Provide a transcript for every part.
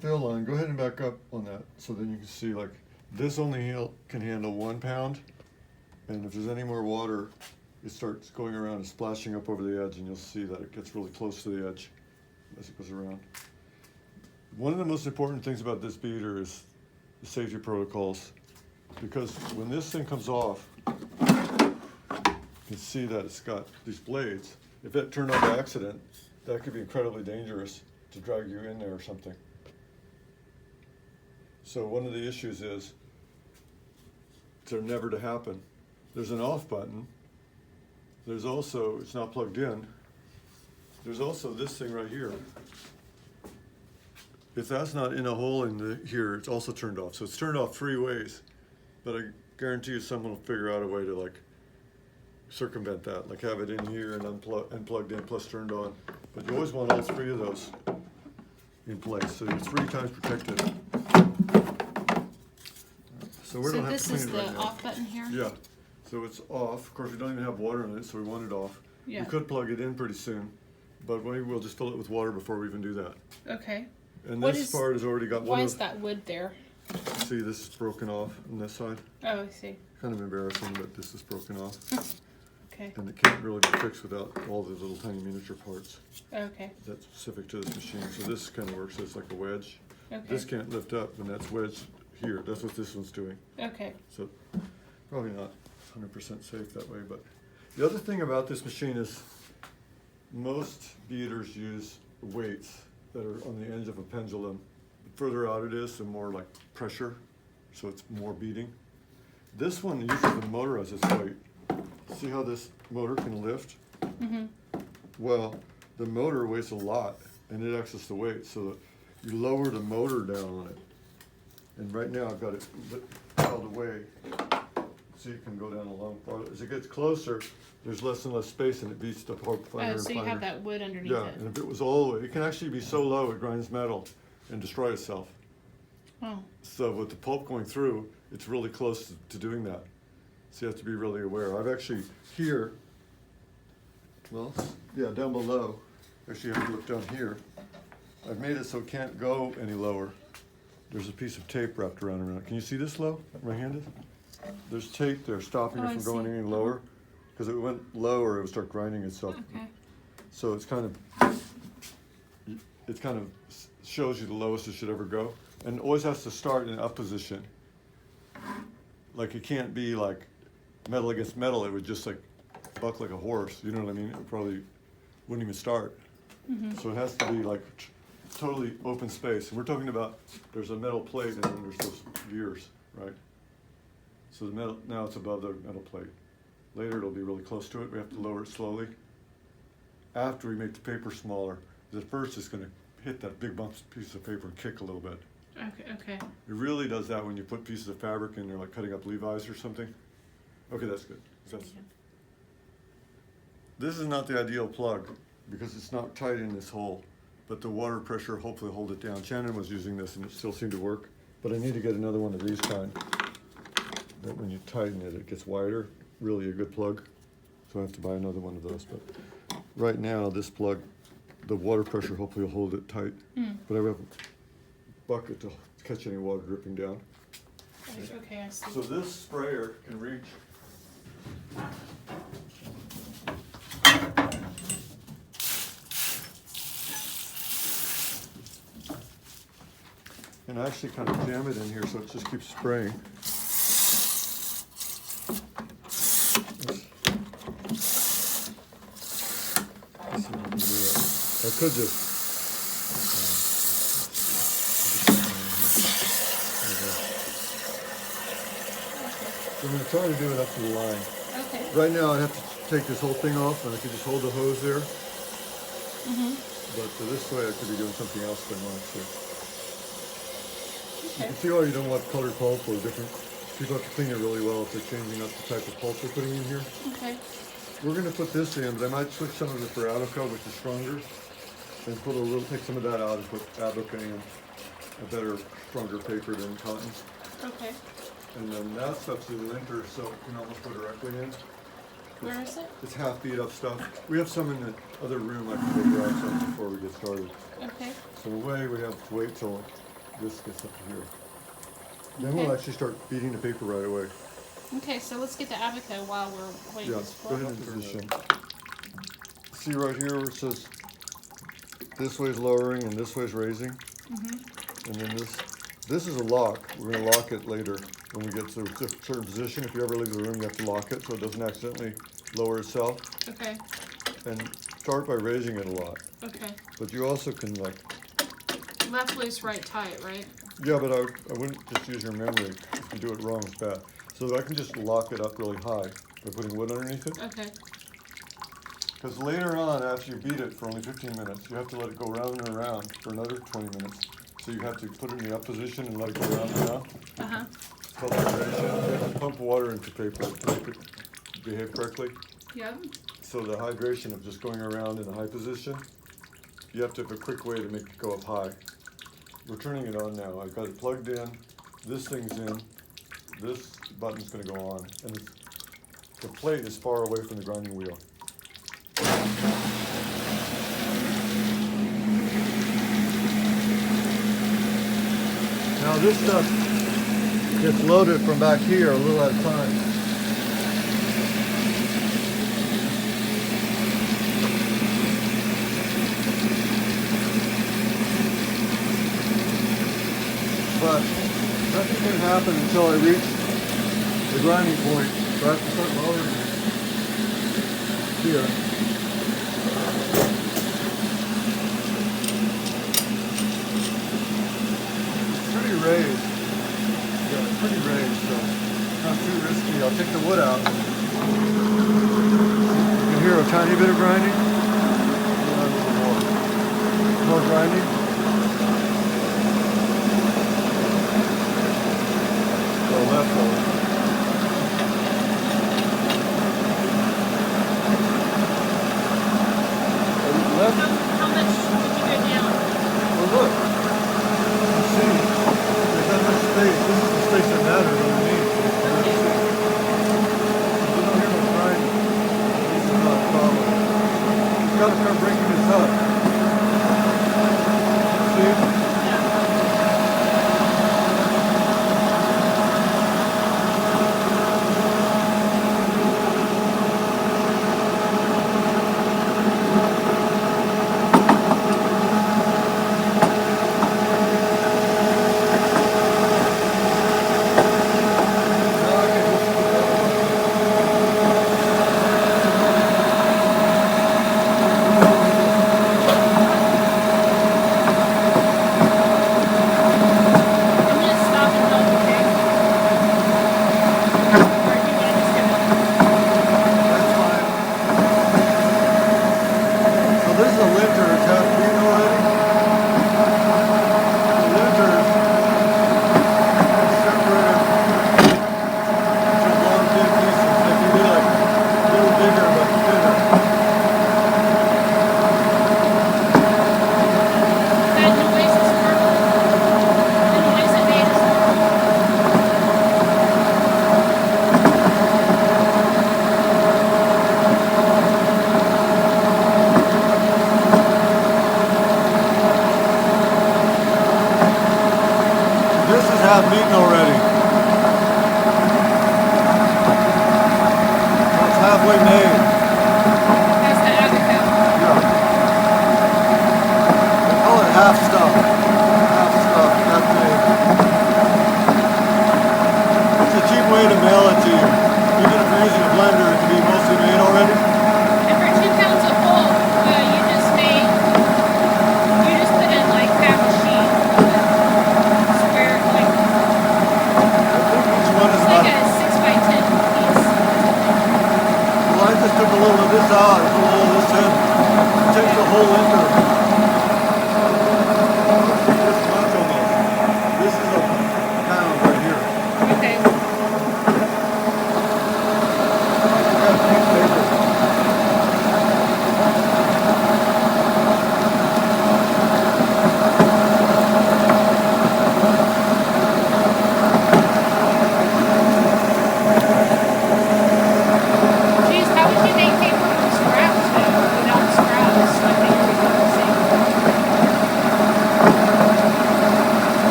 fill line, go ahead and back up on that so then you can see like this only can handle 1 pound, and if there's any more water it starts going around and splashing up over the edge, and you'll see that it gets really close to the edge as it goes around. One of the most important things about this beater is the safety protocols, because when this thing comes off, you can see that it's got these blades. If it turned on by accident, that could be incredibly dangerous to drag you in there or something. So one of the issues is they're never to happen. There's an off button. There's also, it's not plugged in. There's also this thing right here. If that's not in a hole in here, it's also turned off. So it's turned off 3 ways, but I guarantee you someone will figure out a way to like circumvent that, like have it in here and unplugged in plus turned on. But you always want all 3 of those in place, so you're 3 times protected. So we don't have to clean it right now. So this is the off button here? Yeah. So it's off. Of course, we don't even have water in it, so we want it off. Yeah. We could plug it in pretty soon, but maybe we'll just fill it with water before we even do that. Okay. And this part has already got one. Why is that wood there? See, this is broken off on this side. Oh, I see. Kind of embarrassing, but this is broken off. Okay. And it can't really be fixed without all the little tiny miniature parts. Okay. That's specific to this machine. So this kind of works as like a wedge. Okay. This can't lift up, and that's wedged here. That's what this one's doing. Okay. So probably not 100% safe that way. But the other thing about this machine is most beaters use weights that are on the edge of a pendulum. The further out it is, the more like pressure, so it's more beating. This one uses the motor as its weight. See how this motor can lift? Mm-hmm. Well, the motor weighs a lot, and it acts as the weight, so that you lower the motor down on it. And right now I've got it held away, so you can go down a long part. As it gets closer, there's less and less space, and it beats the pulp finer and so finer. you have that wood underneath Yeah, it. and if it was all the way, it can actually be so low it grinds metal and destroy itself. Oh. So with the pulp going through, it's really close to doing that. So you have to be really aware. I've actually here, well, yeah, down below, actually you have to look down here. I've made it so it can't go any lower. There's a piece of tape wrapped around it. Can you see this low, right-handed? There's tape there stopping it from going any lower. Because if it went lower, it would start grinding itself. Okay. So it kind of shows you the lowest it should ever go. And it always has to start in up position. Like it can't be like metal against metal. It would just like buck like a horse. You know what I mean? It probably wouldn't even start. Mm-hmm. So it has to be like totally open space. And we're talking about there's a metal plate and then there's those gears, right? So the metal, now it's above the metal plate. Later it'll be really close to it. We have to lower it slowly. After we make the paper smaller, the first is going to hit that big piece of paper and kick a little bit. Okay, okay. It really does that when you put pieces of fabric in there, like cutting up Levi's or something. Okay, that's good. This is not the ideal plug because it's not tight in this hole, but the water pressure hopefully hold it down. Shannon was using this and it still seemed to work, but I need to get another one of these kind. That when you tighten it, it gets wider. Really a good plug. So I have to buy another one of those. But right now, this plug, the water pressure hopefully will hold it tight. But I have a bucket to catch any water dripping down. Okay, I see. So this sprayer can reach and I actually kind of jam it in here so it just keeps spraying. I could just so I'm going to try to do it up to the line. Okay. Right now I'd have to take this whole thing off and I could just hold the hose there. But this way I could be doing something else if I wanted to. You can see why you don't want colored pulp or different. People have to clean it really well if they're changing up the type of pulp they're putting in here. Okay. We're going to put this in, but I might switch some of it for Avoca, which is stronger, and put a little, take some of that out and put Avoca in, a better, stronger paper than cotton. Okay. And then that stuff's the linter, so it can almost go directly in. Where is it? It's half beat up stuff. We have some in the other room I can go grab some before we get started. Okay. So the way we have to wait till this gets up to here. Then we'll Okay. actually start beating the paper right away. Okay, so let's get the Abaco while we're waiting. Yeah, go ahead and position. See right here where it says this way is lowering and this way is raising? And then this is a lock. We're gonna lock it later when we get to a certain position. If you ever leave the room, you have to lock it so it doesn't accidentally lower itself. Okay, And start by raising it a lot. okay. But you also can like, Left loose, right tight, right? yeah, but I wouldn't just use your memory. If you do it wrong, it's bad. So I can just lock it up really high by putting wood underneath it. Okay, Because later on, after you beat it for only 15 minutes, you have to let it go round and around for another 20 minutes. So you have to put it in the up position and let it go round and round. uh-huh. It's called hydration. You have to pump water into paper to make it behave correctly. Yep, So the hydration of just going around in a high position, you have to have a quick way to make it go up high. We're turning it on now. I've got it plugged in. This thing's in. This button's going to go on. And the plate is far away from the grinding wheel. Now this stuff gets loaded from back here a little at a time. But nothing can happen until I reach the grinding point. So I have to start lowering it here. It's pretty raised. Yeah, it's pretty raised, so it's not too risky. I'll take the wood out. You can hear a tiny bit of grinding. A little more. More grinding. Left one. Left. How much did you go down? Well, look. You see, there's not much space. This is the space that matters underneath. Okay. You don't hear much grinding. This is not a problem. You've got to start breaking this up. See? half beaten already. So it's halfway made. That's the Abaco. Yeah. They call it half stuff. Half stuff, half made. It's a cheap way to mail it to you. Even if you're using a blender, it can be mostly made already. And for 2 pounds of pulp, you just put in like half a sheet. Square, like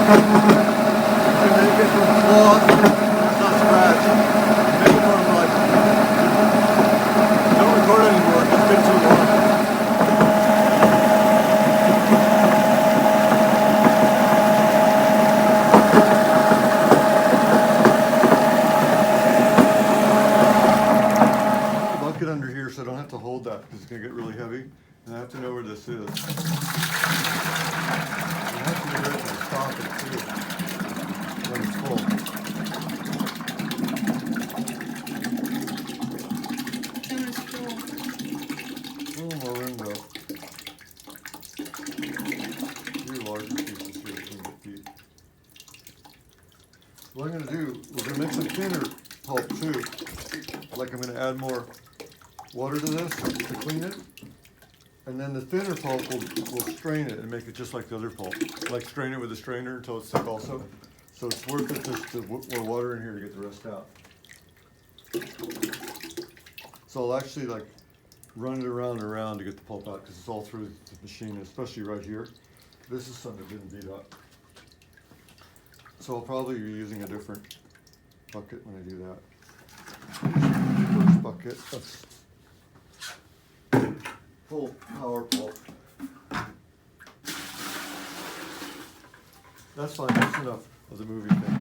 make it from cloth, it's not scratch. Make it from like, don't record anymore, it's been too long. Bucket under here so I don't have to hold that because it's going to get really heavy. And I have to know where this is. I have to know where to stop it too when it's full. And it's full. A little more room though. Few larger pieces here between the feet. What I'm going to do, we're going to make some thinner pulp too. Like I'm going to add more water to this to clean it. And then the thinner pulp will strain it and make it just like the other pulp. Like strain it with a strainer until it's thick also. So it's worth it just to more water in here to get the rest out. So I'll actually like run it around and around to get the pulp out because it's all through the machine, especially right here. This is some that didn't beat up. So I'll probably be using a different bucket when I do that. First bucket of full power pulp. That's fine, that's enough of the movie thing.